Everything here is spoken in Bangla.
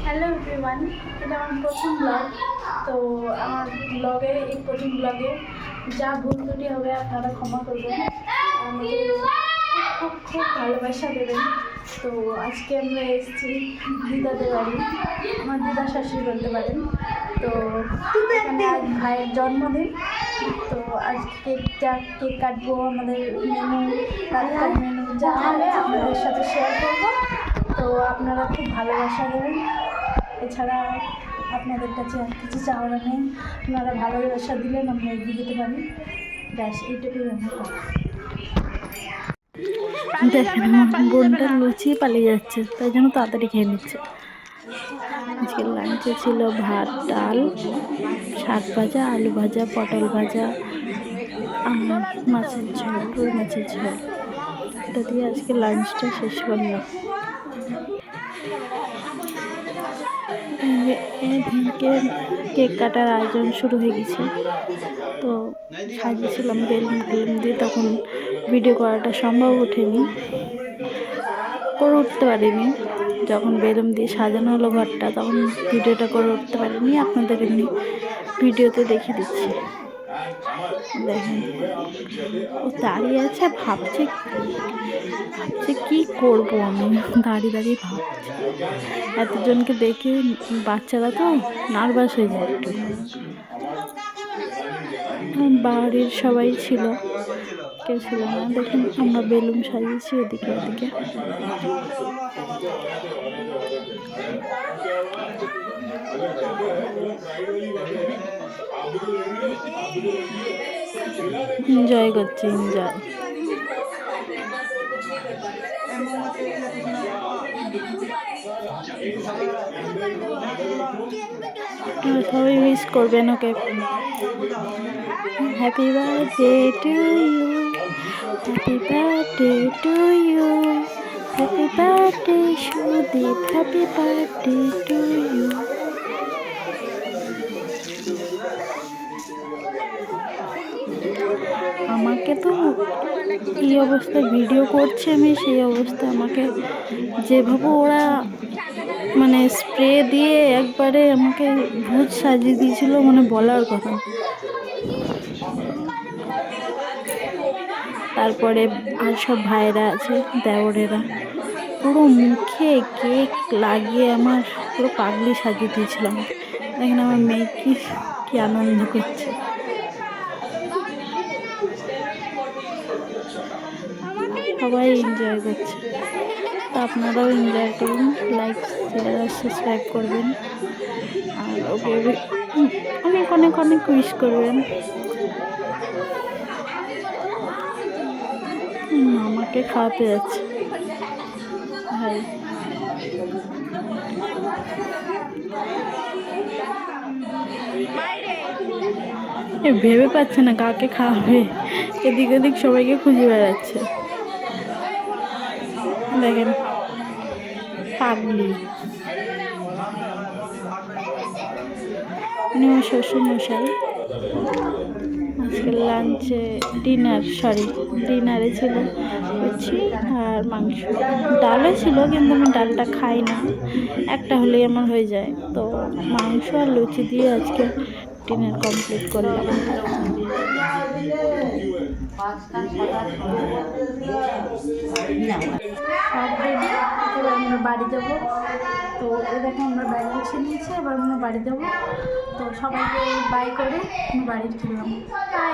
হ্যালো এভরিওয়ান, এটা আমার প্রথম ব্লগ। তো আমার ব্লগে এই প্রথম ব্লগে যা ভুল ত্রুটি হবে আপনারা ক্ষমা করবেন, আমাকে খুব খুব ভালোবাসা দেবেন। তো আজকে আমরা এসেছি দিদাদের বাড়ি, আমার দিদা শাশুড়ি বলতে পারেন। তো এখানে আজ ভাইয়ের জন্মদিন। তো আজ কেক কাটবো, আমাদের মেনু, রাতটার মেনু যা হবে আপনাদের সাথে শেয়ার করবো। তো আপনারা খুব ভালোবাসা দেবেন, এছাড়া আপনাদের কাছে আর কিছু চাওয়ার নেই। আপনারা ভালোবাসা দিলেন আমরা এগিয়ে যেতে পারি, ব্যাস এইটুকুই আমার কথা। দেখেন আমার বোনটা লুচি পালিয়ে যাচ্ছে, তাই জন্য তাড়াতাড়ি খেয়ে নিচ্ছে। আজকে লাঞ্চে ছিল ভাত, ডাল, শাক ভাজা, আলু ভাজা, পটল ভাজা আর মাছের ঝোল, রুই মাছের ঝোল। এটা দিয়ে আজকে লাঞ্চটা শেষ করলাম। কেক কাটার আয়োজন শুরু হয়ে গেছে। তো সাজিয়েছিলাম বেলুন দিয়ে, তখন ভিডিও করাটা সম্ভব ওঠেনি, করে উঠতে পারিনি। যখন বেলুন দিয়ে সাজানো হলো ঘরটা, তখন ভিডিওটা করে উঠতে পারিনি। আপনাদের এমনি ভিডিওতে দেখিয়ে দিচ্ছি। দেখেন ও দাঁড়িয়ে আছে, ভাবছে কি করব আমি, দাঁড়িয়ে দাঁড়িয়ে ভাবছি। এতজনকে দেখে বাচ্চারা তো নার্ভাস হয়ে যায় একটু। বাড়ির সবাই ছিল, কেউ ছিল না। দেখুন আমরা বেলুন সাজিয়েছি এদিকে ওদিকে। এনজয় করছি, এনজয়। সবাই উইশ করবেন okay. Happy birthday to you, happy birthday to you, happy birthday Sudip, happy birthday to you. আমাকে তো এই অবস্থায় ভিডিও করছে, আমি সেই অবস্থায় আমাকে যেভাবে ওরা মানে স্প্রে দিয়ে একবারে আমাকে ভূত সাজিয়ে দিয়েছিল, মানে বলার কথা। তারপরে আর সব ভাইরা আছে, দেওরেরা, পুরো মুখে কেক লাগিয়ে আমার পুরো পাগলি সাজিয়ে দিয়েছিলাম। দেখেন আমার মেয়ে কি আনন্দ করছে। সবাই এনজয় করছে, তো আপনারাও এনজয় করুন। লাইক, শেয়ার আর সাবস্ক্রাইব করবেন, আর ওকে অনেক অনেক অনেক উইশ করবেন। আমাকে খাওয়াতে যাচ্ছে ভাই। ভেবে পাচ্ছে না কাকে খাওয়াবে, এদিক ওদিক সবাইকে খুঁজে বেড়াচ্ছে। দেখেন পাগলি। আমার শ্বশুরমশাই আজকে লাঞ্চে ডিনারে ছিল লুচি আর মাংস, ডালও ছিল, কিন্তু আমি ডালটা খাই না, একটা হলেই আমার হয়ে যায়। তো মাংস আর লুচি দিয়ে আজকে ডিনার কমপ্লিট করলাম। সব রেডি, এবার আমরা বাড়ি যাবো। তো এ দেখো আমরা ব্যাগ গুছিয়ে নিয়েছি, এবার আমরা বাড়ি যাবো। তো সবাইকে বাই করে বাড়ি ফিরলাম। বাই।